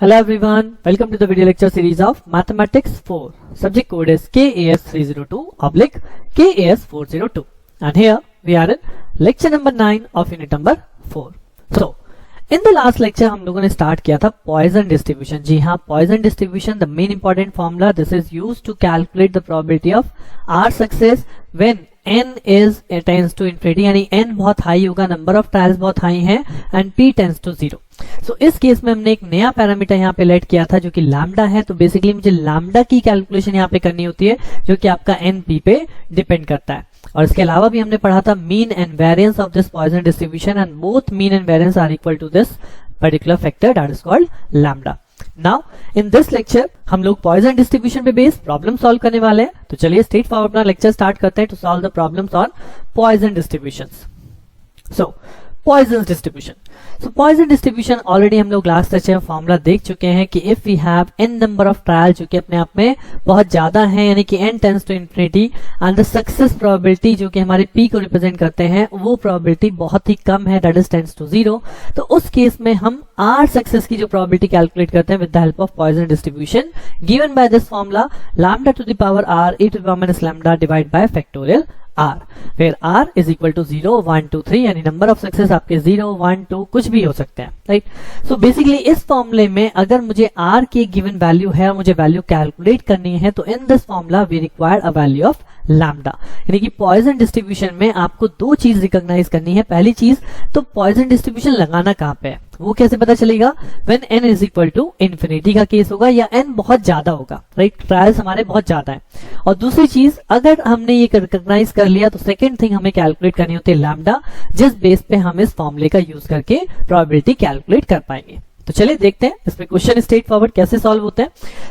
Hello everyone, welcome to the video lecture series of Mathematics 4. Subject code is KAS302/KAS402 and here we are in lecture number 9 of unit number 4. So, in the last lecture हम लोगों ने start किया था poison distribution. जी हाँ, Poisson distribution the main important formula this is used to calculate the probability of R success when n is tends to infinity, यानी n बहुत high होगा, नंबर ऑफ ट्रायल्स बहुत हाई हैं and p tends to 0. So इस केस में हमने एक नया पैरामीटर यहाँ पे लेट किया था जो कि लैम्डा है. तो बेसिकली मुझे लैम्डा की कैलकुलेशन यहाँ पे करनी होती है जो कि आपका np पे डिपेंड करता है. और इसके अलावा भी हमने पढ़ा था mean and variance of this Poisson distribution and both mean and variance are equal to this particular factor that is called lambda. Now in this lecture हम लोग पॉइजन डिस्ट्रीब्यूशन पे बेस्ड प्रॉब्लम सॉल्व करने वाले हैं. तो चलिए straight forward अपना lecture start करते हैं to solve the problems on Poisson distributions. So Poisson distribution. So Poisson distribution already हम लोग लास्ट लेक्चर में फॉर्मूला देख चुके हैं कि if we have n number of trial जो कि अपने आप में बहुत ज्यादा है, यानी कि n tends to infinity and the success probability जो कि हमारे p को रिप्रेजेंट करते हैं वो प्रोबेबिलिटी बहुत ही कम है दैट इज टेंड्स टू 0. तो उस केस में हम r सक्सेस की जो प्रोबेबिलिटी कैलकुलेट करते हैं with the help of Poisson distribution given by this formula lambda to the power r e to the power minus lambda divide by factorial r, where r is equal to 0, 1, 2, 3 यानी number of success आपके 0, 1, 2 कुछ भी हो सकते हैं, right. So basically इस फॉर्मूले में अगर मुझे r की गिवन वैल्यू है और मुझे वैल्यू कैलकुलेट करनी है तो in this formula we require a value of lambda. यानी कि पॉइजन डिस्ट्रीब्यूशन में आपको दो चीज रिकॉग्नाइज करनी है. पहली चीज तो पॉइजन डिस्ट्रीब्यूशन लगाना कहां पे है वो कैसे पता चलेगा? When n is equal to infinity का केस होगा या n बहुत ज्यादा होगा, राइट. ट्रायल्स हमारे बहुत ज्यादा है. और दूसरी चीज अगर हमने ये रिकॉग्नाइज कर लिया तो सेकंड थिंग हमें कैलकुलेट करनी होती है लैम्डा, जिस बेस पे हम इस फॉर्मूले का यूज करके प्रोबेबिलिटी कैलकुलेट कर पाएंगे. तो चलिए देखते हैं इसमें क्वेश्चन स्ट्रेट फॉरवर्ड कैसे सॉल्व होते हैं.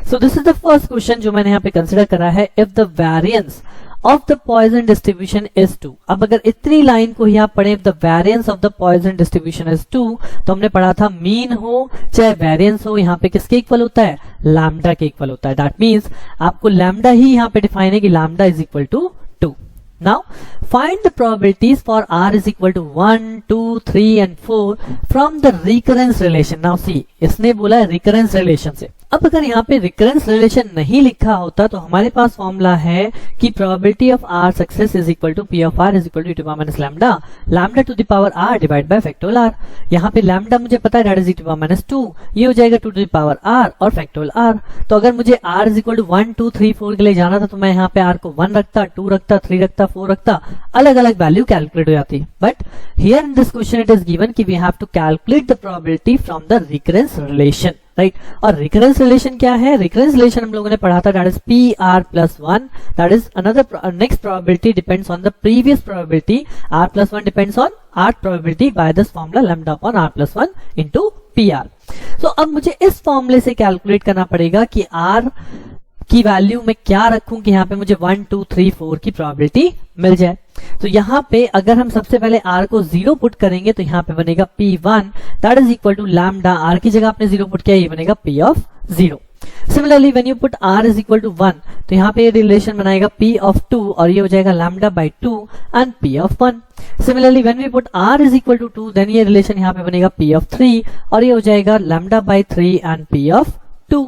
So this is the first question जो मैंने यहाँ पे कंसिडर करा है. If the variance of the Poisson distribution is 2. अब अगर इतनी लाइन को यहाँ पढ़े the variance of the Poisson distribution is 2, तो हमने पढ़ा था मीन हो चाहे वेरिएंस हो यहाँ पे किसके इक्वल होता है? लैम्डा के इक्वल होता है. दैट मींस आपको लैम्डा ही यहाँ पे डिफाइन है कि lambda is equal to 2. Now find the probabilities for r is equal to 1, 2, 3 and 4 from the recurrence relation. Now see, इसने बोला है recurrence relation से. अब अगर यहाँ पे recurrence relation नहीं लिखा होता तो हमारे पास फॉर्मूला है कि probability of r success is equal to p of r is equal to e to the power minus lambda, lambda to the power r divided by factorial r. यहाँ पे lambda मुझे पता है that is e to the power minus 2, ये हो जाएगा 2 to the power r और factorial r. तो अगर मुझे r is equal to 1, 2, 3, 4 के लिए जाना था तो मैं यहाँ पे r को 1 रखता, 2 रखता, 3 रखता, 4 रखता, अलग अलग वैल्यू कैलकुलेट हो जाती. But here in this question it is given कि we have to calculate the probability from the recurrence relation, right. और रिकरेंस रिलेशन क्या है? रिकरेंस रिलेशन हम लोगों ने पढ़ा था that is P R plus 1, that is another next probability depends on the previous probability. R plus 1 depends on R probability by this formula lambda upon R plus 1 into P are. सो अब मुझे इस फॉर्मूले से calculate करना पड़ेगा कि are की value में क्या रखूं कि यहाँ पे मुझे 1, 2, 3, 4 की प्रोबेबिलिटी मिल जाए. तो यहाँ पे अगर हम सबसे पहले r को 0 पुट करेंगे तो यहाँ पे बनेगा p1 that is equal to lambda. r की जगह आपने 0 पुट किया, ये बनेगा p of 0. Similarly when you put r is equal to 1 तो यहाँ पे ये रिलेशन बनाएगा p ऑफ 2 और ये हो जाएगा lambda by 2 and p of 1. Similarly when we put r is equal to 2 then ये रिलेशन यहाँ पे बनेगा p ऑफ 3 और ये हो जाएगा lambda by 3 and p of 2.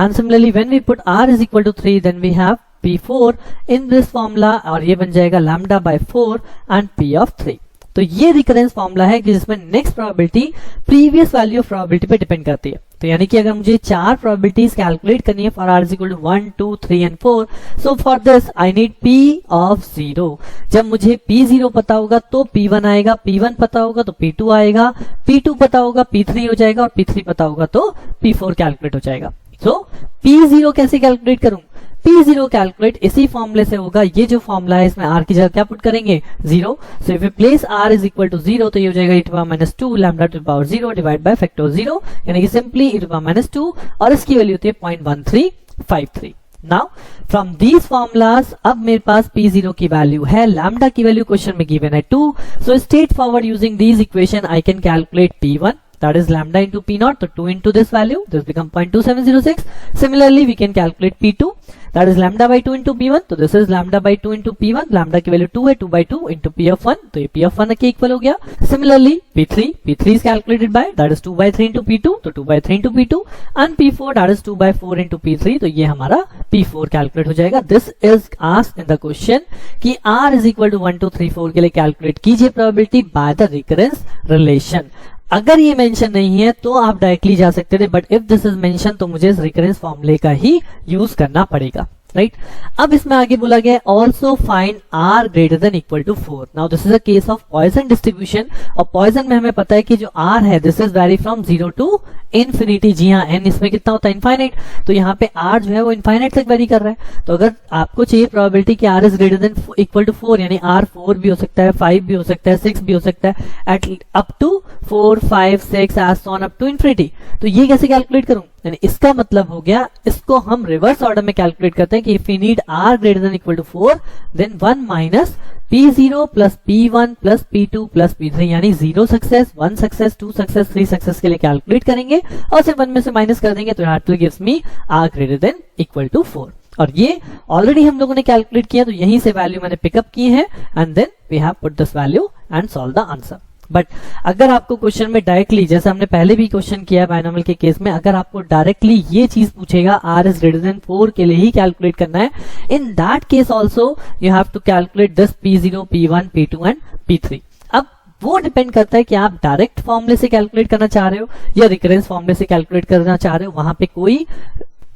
And similarly when we put r is equal to 3 then we have p4 in this formula और ये बन जाएगा lambda by 4 and p of 3. तो ये रिकरेंस फॉर्मूला है कि जिसमें next probability previous value of probability पे डिपेंड करती है. तो यानी कि अगर मुझे चार प्रोबेबिलिटीज कैलकुलेट करनी है for r is equal to 1, 2, 3 and 4, so for this I need p of 0. जब मुझे p0 पता होगा तो p1 आएगा, p1 पता होगा तो p2 आएगा, p2 पता होगा p3 हो जाएगा और p3 पता होगा तो p4 कैलकुलेट हो जाएगा. सो p0 कैसे कैलकुलेट करूं? p0 कैलकुलेट इसी फॉर्मूले से होगा. ये जो फॉर्मूला है इसमें r की जगह क्या पुट करेंगे? 0. So if you place r is equal to 0 तो ये हो जाएगा e to power minus 2 lambda to power 0 divide by factor 0, यानी कि simply e to power minus 2 और इसकी वैल्यू होती है 0.1353. नाउ फ्रॉम दीज फॉर्मूलाज अब मेरे पास p0 की वैल्यू है, लैम्डा की वैल्यू क्वेश्चन में गिवन है 2. सो straight forward using these equation I can calculate p1 that is lambda into P naught, so 2 into this value, this become 0.2706. Similarly, we can calculate P2, that is lambda by 2 into P1, तो this is lambda by 2 into P1, lambda की value 2 है, 2 by 2 into P of 1, तो ये P of 1 के equal हो गया. Similarly, P3 is calculated by, that is 2 by 3 into P2, तो 2 by 3 into P2, and P4 that is 2 by 4 into P3, तो ये हमारा P4 कैलकुलेट हो जाएगा. This is asked in the question कि R is equal to 1 2 3 4 के लिए calculate कीजिए probability by the recurrence relation. अगर ये मेंशन नहीं है तो आप डायरेक्टली जा सकते थे, but if this is mention तो मुझे इस रिकरेंस फॉर्मूले का ही यूज करना पड़ेगा, राइट. अब इसमें आगे बोला गया also find R greater than equal to 4. Now this is a case of Poisson distribution, और पॉइजन में हमें पता है कि जो R है this is vary from 0 to infinity. जी हाँ, n इसमें कितना होता है, इनफाइनाइट, तो यहाँ पे R जो है वो इनफाइनाइट तक वेरी कर रहा है. तो अगर आपको चाहिए प्रोबेबिलिटी कि R is greater than equal to 4, यानी R 4 भी हो सकता है, 5 भी हो सकता है, 6 भी हो सकता है, at up to 4 5 6 as so on up to infinity. तो ये कैसे कैलकुलेट करूं, यानी इसका मतलब हो गया इसको हम रिवर्स ऑर्डर में कैलकुलेट करते हैं कि if we need R greater than equal to 4 then 1 minus P0 plus P1 plus P2 plus P3, यानी 0 सक्सेस, 1 सक्सेस, 2 सक्सेस, 3 सक्सेस के लिए कैलकुलेट करेंगे और सिर्फ 1 में से माइनस कर देंगे, तो यहाँ gives me R greater than equal to 4. और ये ऑलरेडी हम लोगों ने कैलकुलेट किया, तो यहीं से वैल्यू मैंने पिकअप की है and then we have put this value and solve the answer. But अगर आपको क्वेश्चन में डायरेक्टली, जैसे हमने पहले भी क्वेश्चन किया बायनॉमियल के केस में, अगर आपको डायरेक्टली ये चीज पूछेगा R इज ग्रेटर देन 4 के लिए ही कैलकुलेट करना है, in that case also you have to calculate this P0 P1 P2 and P3. अब वो डिपेंड करता है कि आप डायरेक्ट फॉर्मूले से कैलकुलेट करना चाह रहे हो या रिकरेंस फॉर्मूले से कैलकुलेट करना चाह रहे हो. वहां पे कोई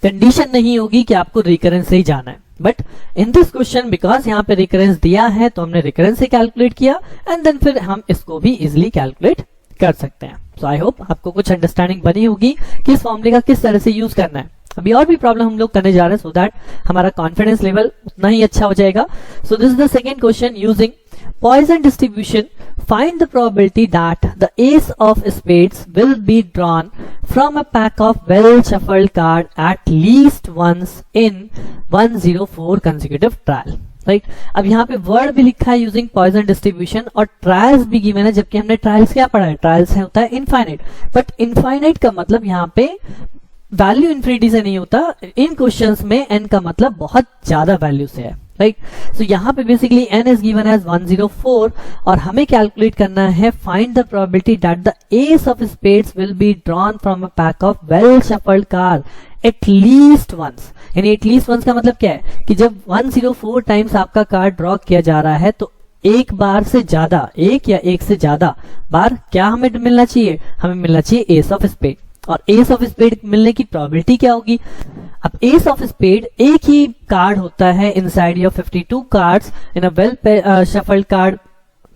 कंडीशन नहीं होगी कि आपको रिकरेंस से ही जाना है. But in this question because यहाँ पे रिकरेंस दिया है तो हमने रिकरेंस से कैलकुलेट किया एंड देन फिर हम इसको भी इजिली कैलकुलेट कर सकते हैं. सो आई होप आपको कुछ अंडरस्टैंडिंग बनी होगी कि इस फॉर्मूले का किस तरह से यूज करना है. अभी और भी प्रॉब्लम हम लोग करने जा रहे हैं सो दैट हमारा कॉन्फिडेंस लेवल उतना ही अच्छा हो जाएगा. So this is the second question using Poisson distribution. Find the probability that the ace of spades will be drawn from a pack of well shuffled card at least once in 104 consecutive trial. Right. अब यहाँ पे word भी लिखा है using poison distribution और trials भी given है, जबकि हमने ट्रायल्स क्या पढ़ा है, ट्रायल्स है होता है इनफाइनाइट. बट इनफाइनाइट का मतलब यहाँ पे वैल्यू इन्फिनिटी से नहीं होता, इन क्वेश्चंस में n का मतलब बहुत ज्यादा वैल्यू से है, राइट. सो यहाँ पे basically n is given as 104 और हमें कैलकुलेट करना है find the probability that the ace of spades will be drawn from a pack of well shuffled card at least once. यानी एटलीस्ट वंस का मतलब क्या है कि जब 104 टाइम्स आपका कार्ड ड्रॉ किया जा रहा है तो एक बार से ज्यादा, एक या एक से ज्यादा बार क्या हमें मिलना चाहिए, हमें मिलना चाहिए एस ऑफ स्पेड. और एस ऑफ स्पेड मिलने की प्रोबेबिलिटी क्या होगी. अब एस ऑफ स्पेड एक ही कार्ड होता है inside your 52 cards in a well shuffled card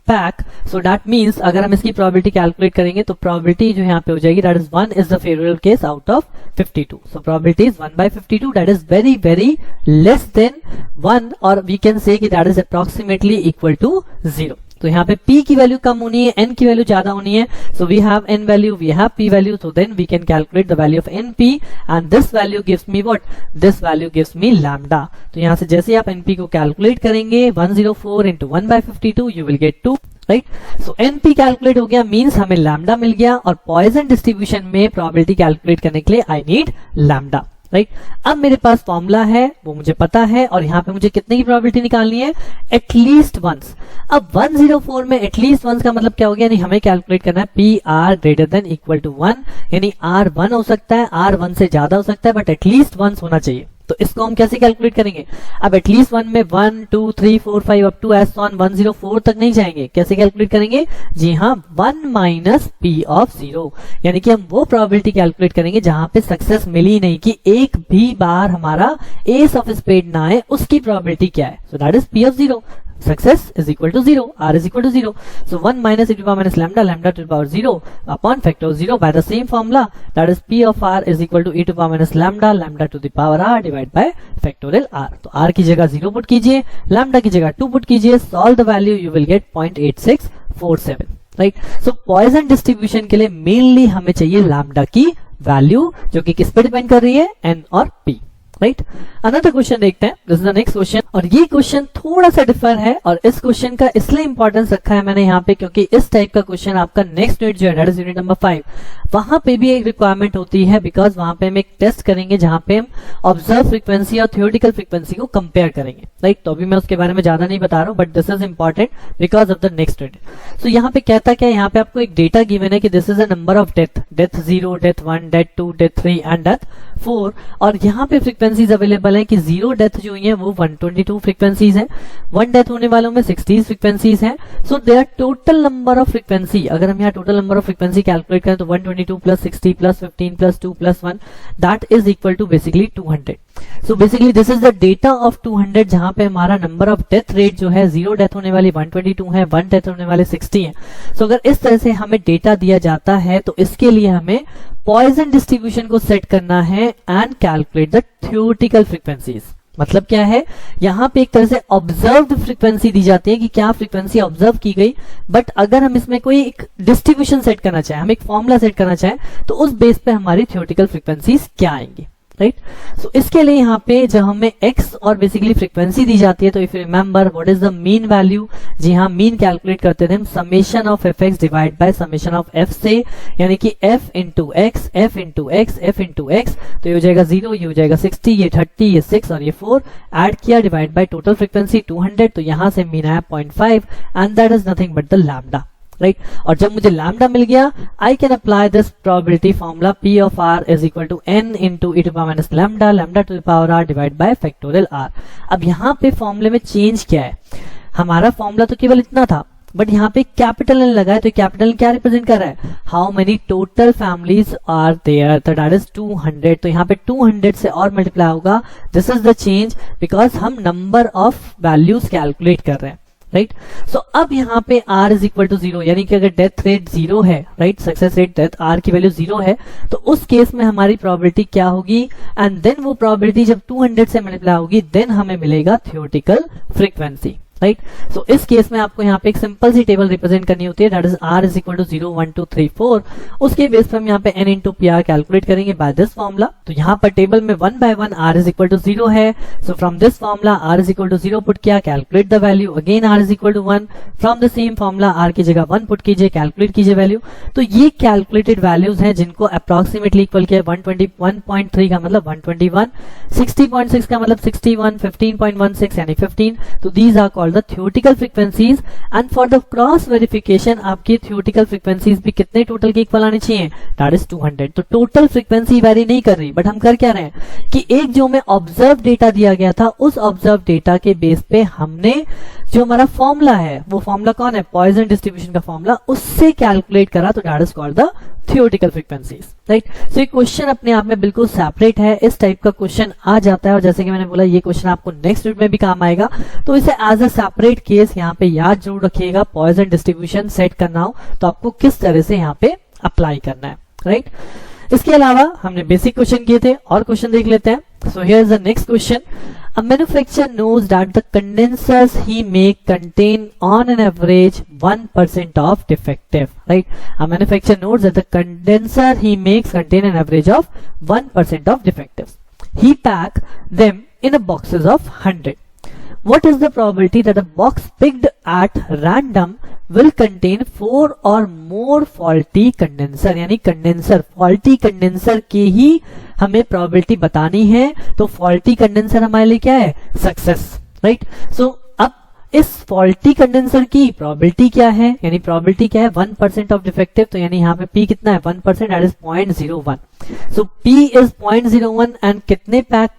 pack. So that means अगर हम इसकी प्रोबेबिलिटी कैलकुलेट करेंगे तो प्रोबेबिलिटी जो यहाँ पे हो जाएगी that is 1 is the favourable case out of 52. So probability is 1/52 that is very very less than 1 और वी कैन से कि that is approximately equal to 0. तो यहाँ पे p की वैल्यू कम होनी है, n की वैल्यू ज्यादा होनी है. So we have n value, we have p value, so then we can calculate the value of np and this value gives me what, this value gives me lambda. तो यहाँ से जैसे आप np को calculate करेंगे 104 into 1/52 you will get 2, right. So np calculate हो गया means हमें लैम्डा मिल गया और पॉइजन डिस्ट्रीब्यूशन में प्रोबेबिलिटी कैलकुलेट करने के लिए आई नीड लैम्डा, राइट. अब मेरे पास फॉर्मूला है वो मुझे पता है और यहाँ पे मुझे कितने की प्रोबेबिलिटी निकालनी है, एटलीस्ट वंस. अब 104 में एटलीस्ट वंस का मतलब क्या हो गया, यानी हमें कैलकुलेट करना है P R greater than equal to 1, यानी आर 1 हो सकता है, आर 1 से ज्यादा हो सकता है बट एटलीस्ट वंस होना चाहिए. तो इसको हम कैसे कैलकुलेट करेंगे. अब एटलीस्ट 1 में 1 2 3 4 5 अप टू एस ऑन 104 तक नहीं जाएंगे. कैसे कैलकुलेट करेंगे, जी हाँ 1 माइनस पी ऑफ 0, यानी कि हम वो प्रोबेबिलिटी कैलकुलेट करेंगे जहां पे सक्सेस मिली नहीं कि एक भी बार हमारा एस ऑफ स्पेड ना आए, उसकी प्रोबेबिलिटी क्या है. So that is P of 0. Success is equal to 0, r is equal to 0. So 1 minus e to the power minus lambda, lambda to the power 0 upon factor of 0 by the same formula, that is p of r is equal to e to the power minus lambda, lambda to the power r divided by factorial r. तो r की जगह 0 put कीजिए, lambda की जगह 2 put कीजिए, solve the value you will get 0.8647, right. So Poisson distribution के लिए mainly हमें चाहिए lambda की वैल्यू जो कि किस पे डिपेंड कर रही है, n और p. राइट। अनदर क्वेश्चन देखते हैं, this is the next question, और ये क्वेश्चन थोड़ा सा डिफर है और इस क्वेश्चन का इसलिए इंपॉर्टेंस रखा है मैंने यहाँ पे क्योंकि इस टाइप का क्वेश्चन आपका नेक्स्ट यूनिट जो है दैट इज यूनिट नंबर 5, वहां पे भी एक रिक्वायरमेंट होती है, बिकॉज वहां पे हम एक टेस्ट करेंगे जहां पे हम ऑब्जर्व फ्रीक्वेंसी और थ्योरेटिकल फ्रीक्वेंसी को कंपेयर करेंगे, राइट। तो अभी मैं उसके बारे में ज्यादा नहीं बता रहा हूं, but this is important because of the next unit. So यहाँ पे कहता क्या है, यहाँ पे आपको एक डेटा गिवन है कि this is a number of death, death 0, death 1, death 2, death 3 and death 4, और यहाँ पे फ्रीक्वेंसीज अवेलेबल है कि 0 डेथ जो हुई है वो 122 फ्रीक्वेंसीज है, 1 डेथ होने वालों में 60 फ्रीक्वेंसीज है। So there total number of frequency, अगर हम यहाँ total number of frequency calculate करें तो 122 plus 60 plus 15 plus 2 plus 1 that is equal to basically 200। So basically this is the data of 200 जहां पे हमारा नंबर ऑफ डेथ रेट जो है 0 डेथ होने वाली 122 है, 1 डेथ होने वाले 60 है। सो अगर इस तरह से हमें डेटा दिया जाता है तो इसके लिए हमें पॉइजन डिस्ट्रीब्यूशन को सेट करना है and calculate the theoretical frequencies. मतलब क्या है, यहाँ पे एक तरह से ऑब्जर्व्ड फ्रीक्वेंसी दी जाती है कि क्या फ्रीक्वेंसी ऑब्जर्व की गई, बट अगर हम इसमें कोई एक डिस्ट्रीब्यूशन सेट करना चाहें, हम एक फॉर्मूला सेट करना चाहें तो उस बेस पे हमारी थ्योरेटिकल फ्रीक्वेंसीज क्या आएंगी, राइट। सो इसके लिए यहाँ पे जब हमें x और बेसिकली फ्रीक्वेंसी दी जाती है तो if you remember what is the mean value, जी हाँ मीन कैलकुलेट करते थे हम summation of fx divide by summation of f से, यानी कि f into X, f into X, f into X, तो ये हो जाएगा 0, ये हो जाएगा 60, ये 30, ये 6 और ये 4, ऐड किया डिवाइड बाय टोटल फ्रीक्वेंसी 200, तो यहां से मीन आया 0.5 and that is nothing but the lambda, right. और जब मुझे लैम्डा मिल गया I can apply this probability formula P of R is equal to n into e to power minus lambda, lambda to the power R divide by factorial R। अब यहाँ पे फॉर्मूले में चेंज क्या है, हमारा फॉर्मूला तो केवल इतना था बट यहाँ पे कैपिटल एन लगा है, तो कैपिटल क्या रिप्रेजेंट कर रहा है, how many total families are there, that is 200, तो यहाँ पे 200 से और मल्टीप्लाई होगा, this is the change because हम नंबर ऑफ वैल्यूज कैलकुलेट कर रहे हैं, राइट। सो अब यहाँ पे R इज इक्वल टू 0, यानी कि अगर डेथ रेट 0 है, right, success rate death R की वैल्यू 0 है, तो उस केस में हमारी प्रोबेबिलिटी क्या होगी, एंड देन वो प्रोबेबिलिटी जब 200 से मल्टीप्लाई होगी देन हमें मिलेगा थ्योरेटिकल फ्रीक्वेंसी, राइट। सो इस केस में आपको यहाँ पे एक सिंपल सी टेबल रिप्रेजेंट करनी होती है, that is R is equal to 0, 1, 2, 3, 4, उसके बेस पे हम यहाँ पे n इंटू PR कैलकुलेट करेंगे बाय दिस फॉर्मूला। तो यहाँ पर टेबल में 1 by 1 R is equal to 0 है, so from this formula R is equal to 0 put किया, calculate the value, again R is equal to 1, from the same formula R की जगह 1 put कीजिए, calculate कीजिए वैल्यू। तो ये calculated values हैं जिनको अप्रोक्सीमेटली इक्वल किया, 121.3 का मतलब 121, 60.6 का मतलब 61, 15.16 यानी 15, तो these are called the theoretical frequencies. And for the cross verification आपकी थ्योरेटिकल फ्रीक्वेंसीज भी कितने टोटल के इक्वल आने चाहिए, दैट इज 200। तो टोटल फ्रीक्वेंसी वेरी नहीं कर रही, बट हम कर क्या रहे हैं कि एक जो हमें ऑब्जर्व डेटा दिया गया था उस ऑब्जर्व डेटा के बेस पे हमने जो हमारा फॉर्मूला है, वो फॉर्मूला कौन है, पॉइजन डिस्ट्रीब्यूशन का फॉर्मूला, उससे कैलकुलेट करा, तो that is called the theoretical frequencies, right. So ये क्वेश्चन अपने आप में बिल्कुल सेपरेट है, इस टाइप का क्वेश्चन आ जाता है और जैसे कि मैंने बोला ये क्वेश्चन आपको नेक्स्ट वीक में भी काम आएगा, तो इसे एज अ सेपरेट केस यहाँ पे याद जरूर रखिएगा। पॉइजन डिस्ट्रीब्यूशन सेट करना हो तो आपको किस तरह से यहाँ पे अप्लाई करना है, राइट। इसके अलावा हमने बेसिक क्वेश्चन किए थे और क्वेश्चन देख लेते हैं। So here is the next question, a manufacturer knows that the condensers he make contain on an average 1% of defective, right? A manufacturer knows that the condenser he makes contain an average of 1% of defectives. He pack them in a boxes of 100. What is the probability that a box picked at random will contain 4 or more faulty condenser, यानी condenser, faulty condenser के ही हमें probability बतानी है, तो faulty condenser हमारे लिए क्या है, सक्सेस, राइट। सो अब इस faulty कंडेंसर की probability क्या है, यानी probability क्या है, 1% ऑफ डिफेक्टिव, तो यानी यहाँ पे P कितना है, 1%, that is 0.01. So P is 0.01 and कितने पैक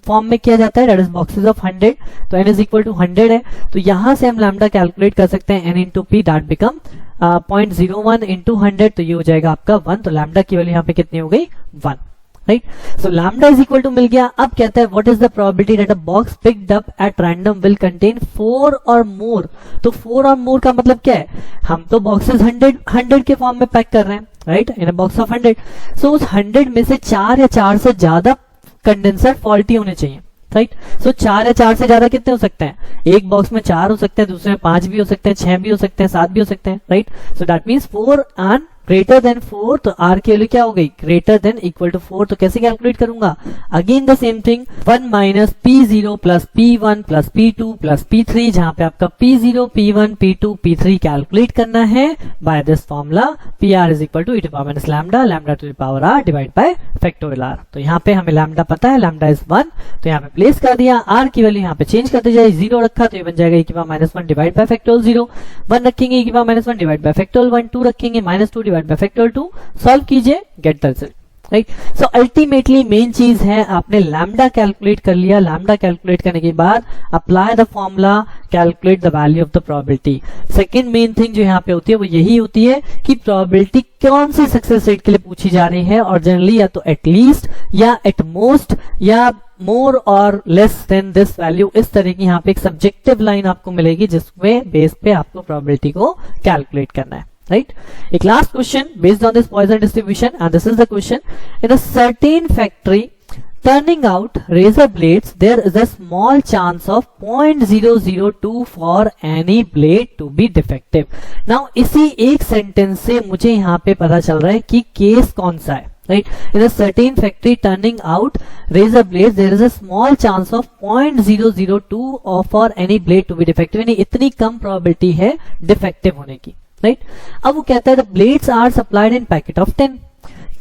फॉर्म में किया जाता है, दैट इज बॉक्सेस ऑफ 100, तो n इज इक्वल टू 100 है, तो यहां से हम लैम्डा कैलकुलेट कर सकते हैं, n into P, that become 0.01 into 100, तो ये हो जाएगा आपका 1, तो लैम्डा की वैल्यू यहाँ पे कितनी हो गई, 1, right. So lambda is equal to मिल गया। अब कहता है what is the probability that a box picked up at random will contain 4 और मोर, तो 4 और मोर का मतलब क्या है, हम तो बॉक्सेस 100 के फॉर्म में पैक कर रहे हैं, right, in a box of 100। सो उस 100 में से 4 या 4 से ज्यादा कंडेंसर फॉल्टी होने चाहिए, राइट। सो 4 या 4 से ज्यादा कितने हो सकते हैं, एक बॉक्स में 4 हो सकते हैं, दूसरे में 5 भी हो सकते हैं, 6 भी हो सकते हैं, 7 भी हो सकते हैं, right. So that means 4 and greater than 4, तो r की वैल्यू क्या हो गई, ग्रेटर देन इक्वल टू 4, तो कैसे कैलकुलेट करूंगा, again the same thing, 1 minus p0 plus p1 plus p2 plus p3, जहां पे आपका p0 p1 p2 p3 calculate करना है by this formula pr is equal to e to power minus lambda, lambda to the power r divide by factorial r। तो यहाँ पे हमें lambda पता है, लैम्डा इज 1, तो यहाँ पे प्लेस कर दिया, r की वैल्यू यहाँ पे चेंज करते जाए, 0 रखा तो ये बन जाएगा e की power minus 1 divide by factorial 0, 1 रखेंगे e की power minus 1 divide by factorial 1, 2 रखेंगे minus 2 divide by factorial 2, solve कीजिए, get the result, right. So ultimately main चीज है आपने लैम्डा कैलकुलेट कर लिया, लैम्डा कैलकुलेट करने के बाद apply the formula, calculate the value of the probability. Second main thing जो यहाँ पे होती है वो यही होती है कि प्रोबेबिलिटी कौन सी सक्सेस रेट के लिए पूछी जा रही है, और जनरली या तो एटलीस्ट या एट मोस्ट या मोर और लेस देन दिस वैल्यू, इस तरह की यहाँ पे एक सब्जेक्टिव लाइन आपको मिलेगी जिसमें बेस पे आपको प्रोबेबिलिटी को कैलकुलेट करना है, right? A last question based on this Poisson distribution, and this is the question: in a certain factory turning out razor blades, there is a small chance of 0.002 for any blade to be defective. Now इसी एक sentence से मुझे यहाँ पे पता चल रहा है कि केस कौन सा है, right? In a certain factory turning out razor blades, there is a small chance of 0.002 for any blade to be defective. यानी इतनी कम probability है defective होने की, राइट। अब वो कहता है the blades are supplied in packet of 10,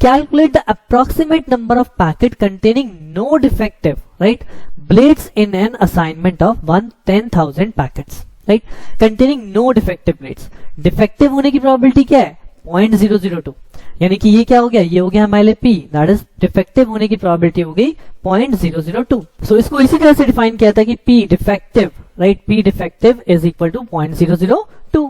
calculate the approximate number of packet containing no defective, right, blades in an assignment of 10,000 packets, right, containing no defective blades. Defective होने की probability क्या है, 0.002, यानी कि ये क्या हो गया, ये हो गया हमारे लिए p, दैट इज डिफेक्टिव होने की प्रोबेबिलिटी हो गई 0.002। सो इसको इसी तरह से डिफाइन किया था कि p defective, right, p defective is equal to 0.002।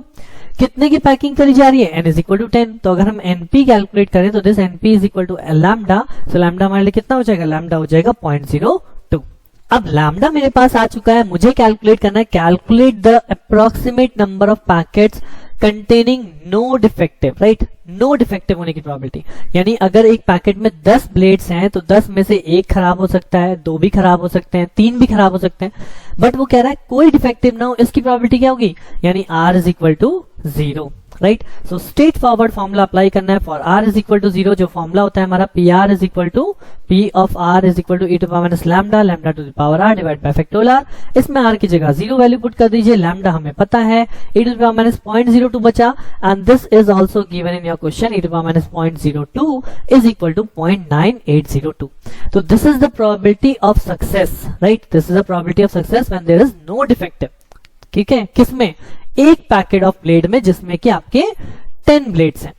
कितने की पैकिंग करी जा रही है, n इज इक्वल टू 10, तो अगर हम np कैलकुलेट करें तो this np is equal to lambda, so lambda हमारे लिए कितना हो जाएगा, लैम्डा हो जाएगा 0.02। अब लैम्डा मेरे पास आ चुका है, मुझे कैलकुलेट करना है, calculate the approximate number of packets containing no defective, right, no defective होने की प्रोबेबिलिटी, यानी अगर एक पैकेट में 10 ब्लेड्स हैं तो 10 में से एक खराब हो सकता है, 2 भी खराब हो सकते हैं, 3 भी खराब हो सकते हैं, बट वो कह रहा है कोई डिफेक्टिव ना हो, इसकी प्रोबेबिलिटी क्या होगी, यानी r is equal to 0, right. So straight forward formula apply करना है for r is equal to 0, जो फॉर्मूला होता है हमारा pr is equal to p of r is equal to e to power minus lambda, lambda to the power r divide by factorial r। इसमें r की जगह 0 value put कर दीजिए, lambda हमें पता है, e to the power minus 0.02 बचा, and this is also given in your question, e to power minus 0.02 is equal to 0.9802। तो this is the probability of success, right, this is the probability of success when there is no defective, ठीक है, किसमें, एक packet of blade में जिसमें कि आपके 10 blades हैं।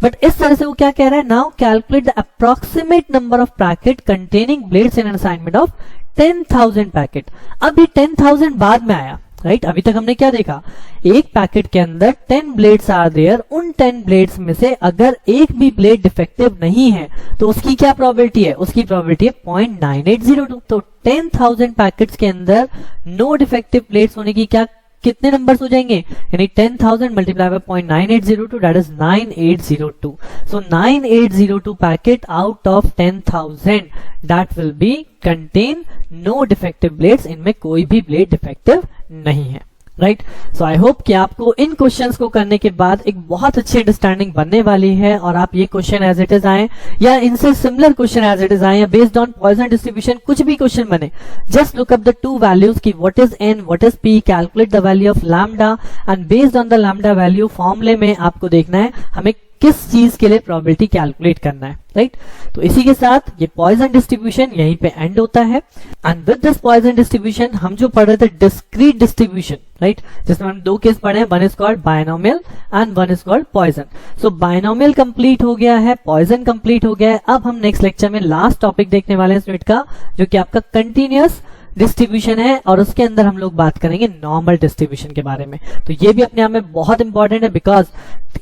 बट इस तरह से वो क्या कह रहा है, now calculate the approximate number of packet containing blades in an assignment of 10,000 packet. अब ये 10,000 बाद में आया, राइट, अभी तक हमने क्या देखा, एक पैकेट के अंदर 10 ब्लेड्स आर देयर, उन 10 ब्लेड्स में से अगर एक भी ब्लेड डिफेक्टिव नहीं है तो उसकी क्या प्रोबेबिलिटी है, उसकी प्रोबेबिलिटी है 0.9802। तो 10,000 पैकेट्स के अंदर नो डिफेक्टिव ब्लेड्स होने की क्या, कितने नंबर्स हो जाएंगे, यानी 10,000 multiply by 0.9802, that is 9802। So 9802 packet out of 10,000 that will be contain no defective blades, इनमें कोई भी ब्लेड डिफेक्टिव नहीं है, राइट। सो आई होप कि आपको इन क्वेश्चंस को करने के बाद एक बहुत अच्छी अंडरस्टैंडिंग बनने वाली है, और आप ये क्वेश्चन एज इट इज आए या इनसे similar question as it is आए या बेस्ड ऑन पॉइसन डिस्ट्रीब्यूशन कुछ भी क्वेश्चन बने, just look up the two values की what is n, what is p, calculate the value of lambda, and based on the lambda value फॉर्मूले में आपको देखना है हमें किस चीज के लिए प्रोबेबिलिटी कैलकुलेट करना है, राइट। तो इसी के साथ ये पॉइसन डिस्ट्रीब्यूशन यहीं पे एंड होता है, and with this Poisson distribution हम जो पढ़ रहे थे डिस्क्रीट डिस्ट्रीब्यूशन, राइट, जिसमें हम 2 केस पढ़े हैं, one is called binomial and one is called Poisson. So binomial complete हो गया है, पॉइसन कंप्लीट हो गया है। अब हम नेक्स्ट लेक्चर में लास्ट टॉपिक देखने वाले हैं स्टूडेंट का, जो कि आपका कंटिन्यूअस डिस्ट्रीब्यूशन है, और उसके अंदर हम लोग बात करेंगे नॉर्मल डिस्ट्रीब्यूशन के बारे में। तो ये भी अपने आप में बहुत इंपॉर्टेंट है, बिकॉज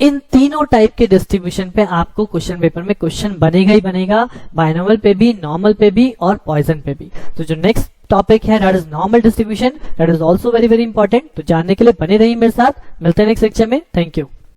इन तीनों टाइप के डिस्ट्रीब्यूशन पे आपको क्वेश्चन पेपर में क्वेश्चन बनेगा ही बनेगा, बायनोमियल पे भी, नॉर्मल पे भी और पॉइसन पे भी। तो जो नेक्स्ट टॉपिक है that is normal distribution, that is also very very important. तो जानने के लिए बने रहिए मेरे साथ, मिलते हैं नेक्स्ट लेक्चर में। Thank you.